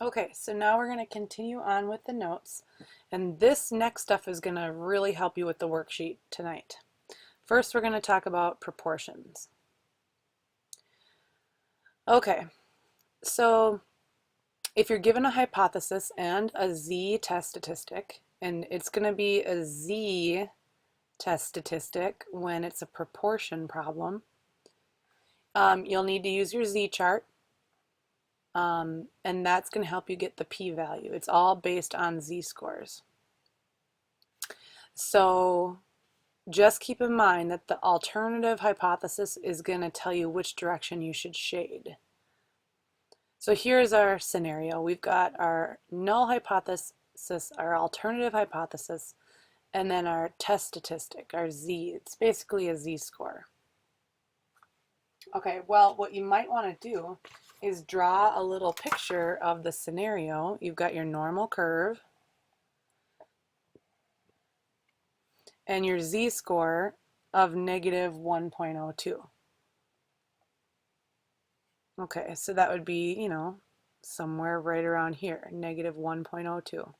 Okay, so now we're going to continue on with the notes, and this next stuff is going to really help you with the worksheet tonight. First, we're going to talk about proportions. Okay, so if you're given a hypothesis and a z-test statistic, and it's going to be a z-test statistic when it's a proportion problem, you'll need to use your z-chart. And that's going to help you get the p-value. It's all based on z-scores. So just keep in mind that the alternative hypothesis is going to tell you which direction you should shade. So here's our scenario. We've got our null hypothesis, our alternative hypothesis, and then our test statistic, our z. It's basically a z-score. Okay, well, what you might want to do is draw a little picture of the scenario. You've got your normal curve and your z-score of negative 1.02. Okay, so that would be, somewhere right around here, negative 1.02.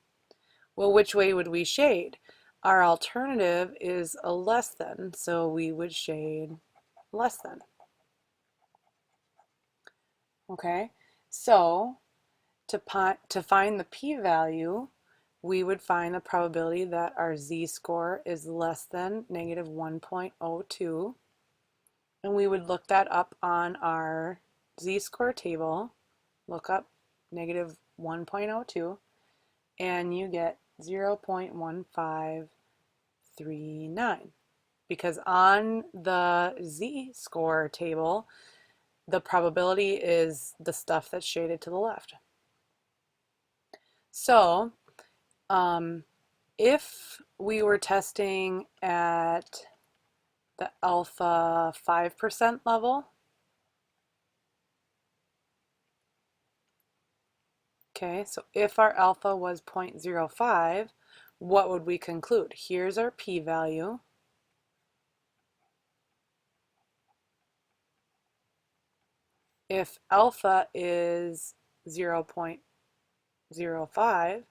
Well, which way would we shade? Our alternative is a less than, so we would shade less than. Okay, so to find the p-value, we would find the probability that our z-score is less than negative 1.02, and we would look that up on our z-score table, look up negative 1.02, and you get 0.1539, because on the z-score table, the probability is the stuff that's shaded to the left. So if we were testing at the alpha 5% level, okay, so if our alpha was 0.05, what would we conclude? Here's our p-value. If alpha is 0.05,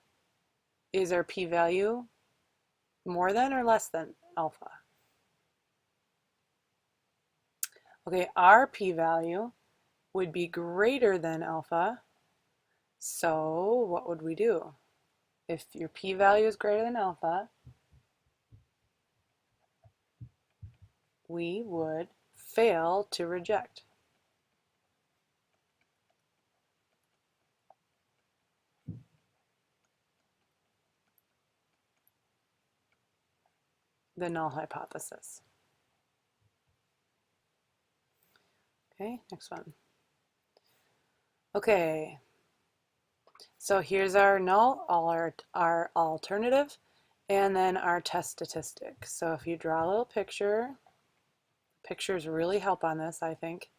is our p-value more than or less than alpha? Okay, our p-value would be greater than alpha, so what would we do? If your p-value is greater than alpha, we would fail to reject. The null hypothesis. Okay, next one. Okay, so here's our null, our alternative, and then our test statistic. So if you draw a little picture, pictures really help on this, I think.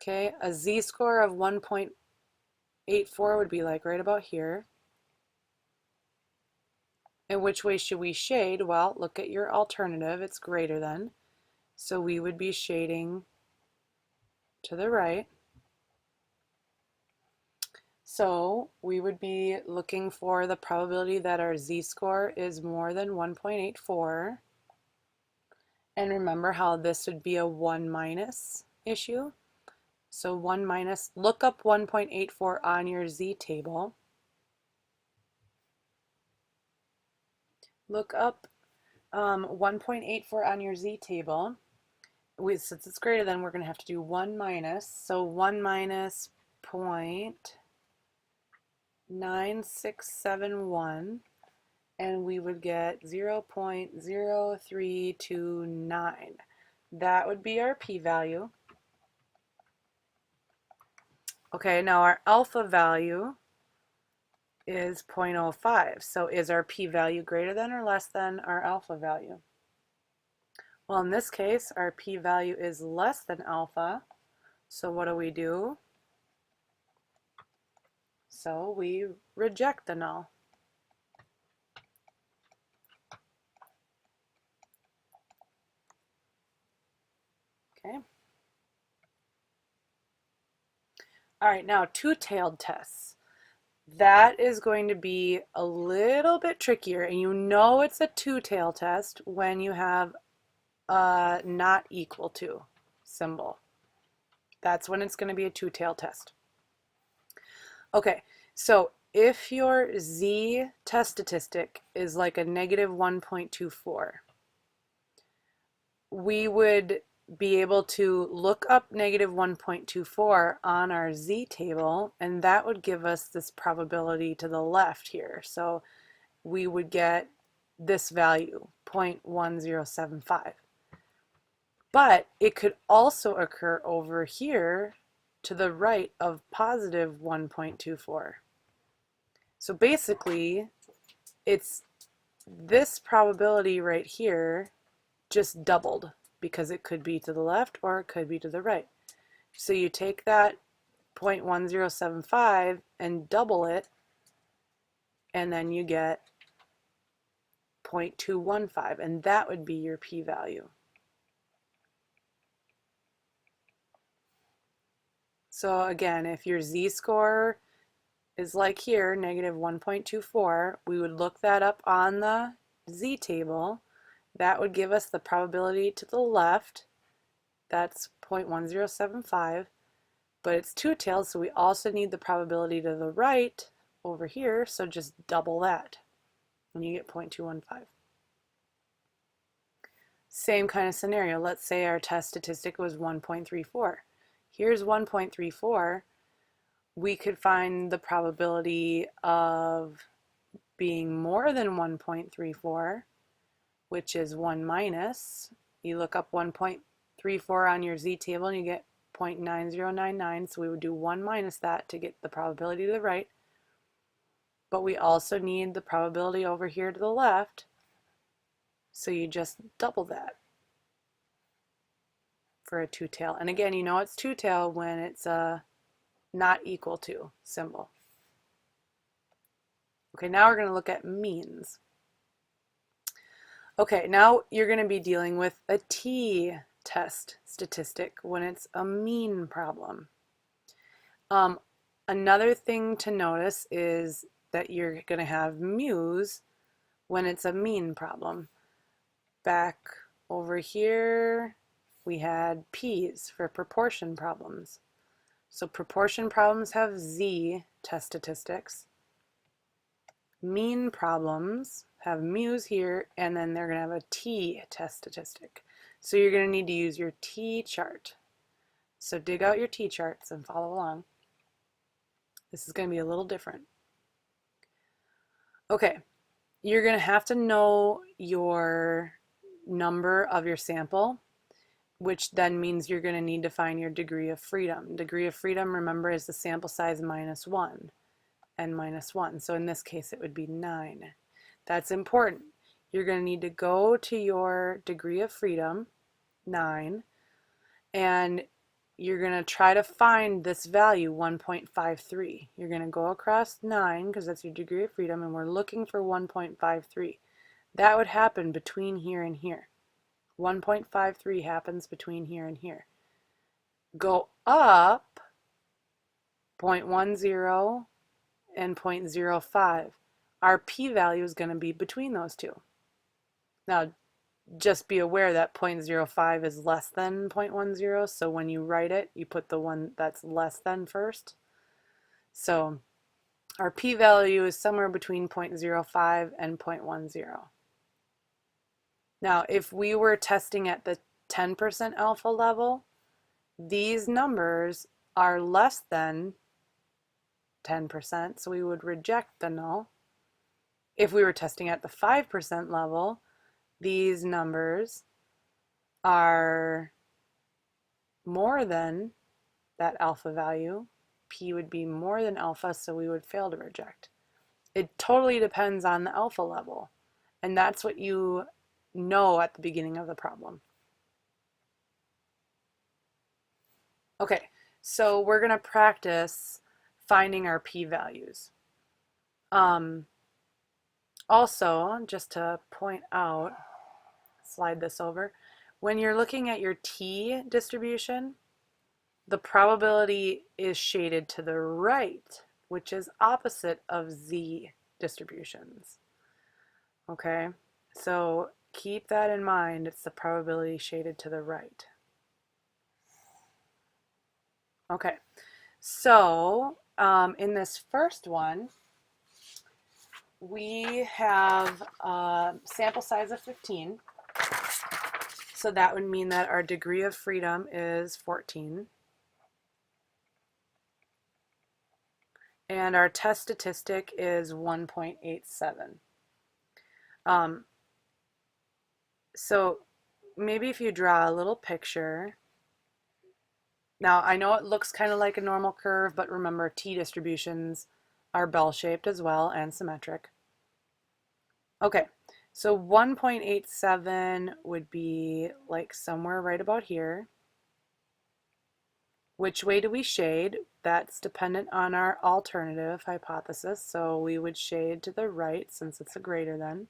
Okay, a z-score of 1.84 would be like right about here. And which way should we shade? Well, look at your alternative, it's greater than. So we would be shading to the right. So we would be looking for the probability that our z-score is more than 1.84. And remember how this would be a 1 minus issue. So 1 minus, look up 1.84 on your z table. Look up 1.84 on your z table. Since it's greater than, we're going to have to do 1 minus. So 1 minus 0.9671, and we would get 0.0329. That would be our p-value. Okay, now our alpha value is 0.05. So is our p-value greater than or less than our alpha value? Well, in this case, our p-value is less than alpha. So what do? So we reject the null. Okay. All right, now two-tailed tests. That is going to be a little bit trickier, and you know it's a two-tailed test when you have a not equal to symbol. That's when it's going to be a two-tailed test. Okay, so if your z test statistic is like a negative 1.24, we would be able to look up negative 1.24 on our z table, and that would give us this probability to the left here. So we would get this value, 0.1075. But it could also occur over here to the right of positive 1.24. So basically, it's this probability right here just doubled, because it could be to the left or it could be to the right. So you take that 0.1075 and double it, and then you get 0.215, and that would be your p-value. So again, if your z-score is like here, negative 1.24, we would look that up on the z-table. That would give us the probability to the left. That's 0.1075, but it's two-tailed, so we also need the probability to the right over here, so just double that, and you get 0.215. Same kind of scenario. Let's say our test statistic was 1.34. Here's 1.34. We could find the probability of being more than 1.34, which is 1 minus. You look up 1.34 on your z-table and you get 0.9099, so we would do 1 minus that to get the probability to the right. But we also need the probability over here to the left, so you just double that for a two-tail. And again, you know it's two-tail when it's a not equal to symbol. Okay, now we're going to look at means. Okay, now you're going to be dealing with a t-test statistic when it's a mean problem. Another thing to notice is that you're going to have mu's when it's a mean problem. Back over here, we had p's for proportion problems. So proportion problems have z test statistics. Mean problems have mu's here, and then they're going to have a t test statistic. So you're going to need to use your t-chart. So dig out your t-charts and follow along. This is going to be a little different. Okay, you're going to have to know your number of your sample, which then means you're going to need to find your degree of freedom. Degree of freedom, remember, is the sample size minus 1 and minus 1. So in this case, it would be 9. That's important. You're going to need to go to your degree of freedom, 9, and you're going to try to find this value, 1.53. You're going to go across 9, because that's your degree of freedom, and we're looking for 1.53. That would happen between here and here. 1.53 happens between here and here. Go up 0.10 and 0.05. Our p-value is going to be between those two. Now, just be aware that 0.05 is less than 0.10, so when you write it, you put the one that's less than first. So our p-value is somewhere between 0.05 and 0.10. Now, if we were testing at the 10% alpha level, these numbers are less than 10%, so we would reject the null. If we were testing at the 5% level, these numbers are more than that alpha value. P would be more than alpha, so we would fail to reject. It totally depends on the alpha level, and that's what you know at the beginning of the problem. Okay, so we're going to practice finding our p-values. Also, just to point out, slide this over, when you're looking at your t distribution, the probability is shaded to the right, which is opposite of z distributions. Okay, so keep that in mind. It's the probability shaded to the right. Okay, so in this first one, we have a sample size of 15. So that would mean that our degree of freedom is 14. And our test statistic is 1.87. So maybe if you draw a little picture. Now I know it looks kind of like a normal curve, but remember t-distributions are bell-shaped as well and symmetric. Okay, so 1.87 would be like somewhere right about here. Which way do we shade? That's dependent on our alternative hypothesis, so we would shade to the right since it's a greater than.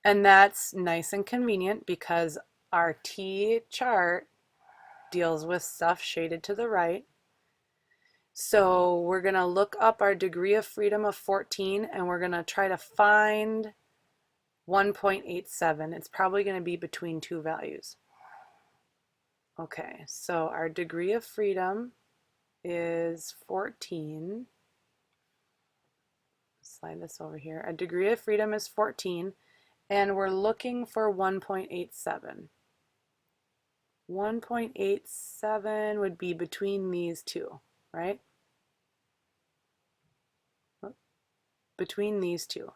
And that's nice and convenient because our T chart deals with stuff shaded to the right. So we're going to look up our degree of freedom of 14 and we're going to try to find 1.87. It's probably going to be between two values. Okay, so our degree of freedom is 14. Slide this over here. Our degree of freedom is 14, and we're looking for 1.87. 1.87 would be between these two, right? Between these two.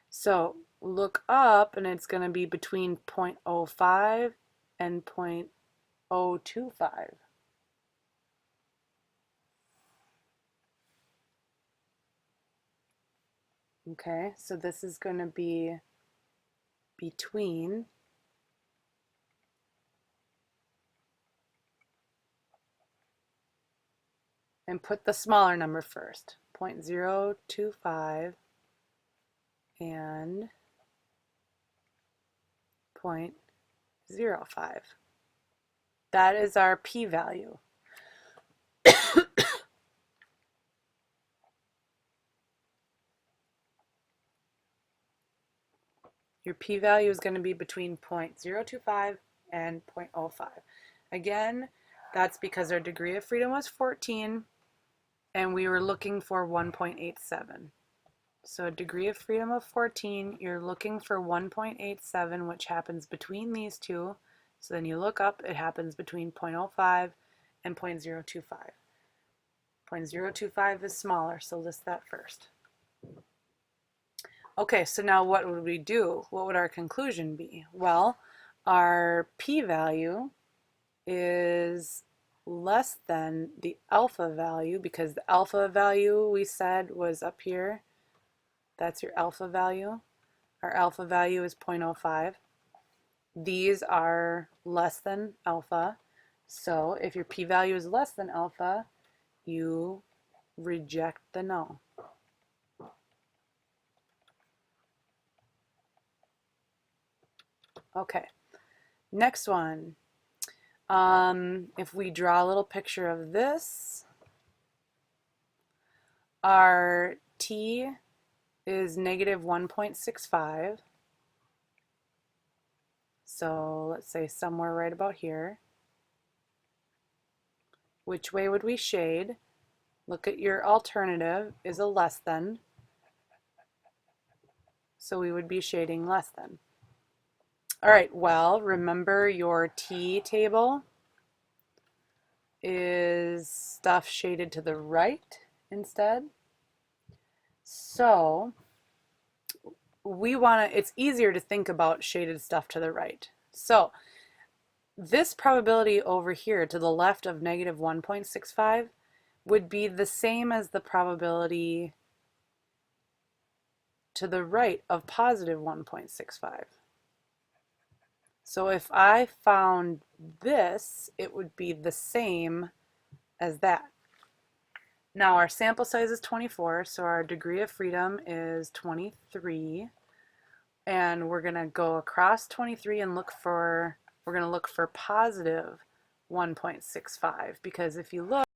So look up, and it's going to be between 0.05 and 0.025. Okay, so this is going to be between and put the smaller number first, 0.025 and 0.05. That is our p-value. Your p-value is going to be between 0.025 and 0.05. Again, that's because our degree of freedom was 14 and we were looking for 1.87. So a degree of freedom of 14, you're looking for 1.87, which happens between these two. So then you look up, it happens between 0.05 and 0.025. 0.025 is smaller, so list that first. Okay, so now what would we do? What would our conclusion be? Well, our p-value is less than the alpha value because the alpha value we said was up here. That's your alpha value. Our alpha value is 0.05. These are less than alpha. So if your p-value is less than alpha, you reject the null. Okay, next one. If we draw a little picture of this, our t is negative 1.65. So let's say somewhere right about here. Which way would we shade? Look at your alternative is a less than. So we would be shading less than. All right, well, remember your T table is stuff shaded to the right instead. So it's easier to think about shaded stuff to the right. So this probability over here to the left of negative 1.65 would be the same as the probability to the right of positive 1.65. So if I found this, it would be the same as that. Now our sample size is 24, so our degree of freedom is 23. And we're going to go across 23 and we're going to look for positive 1.65, because if you look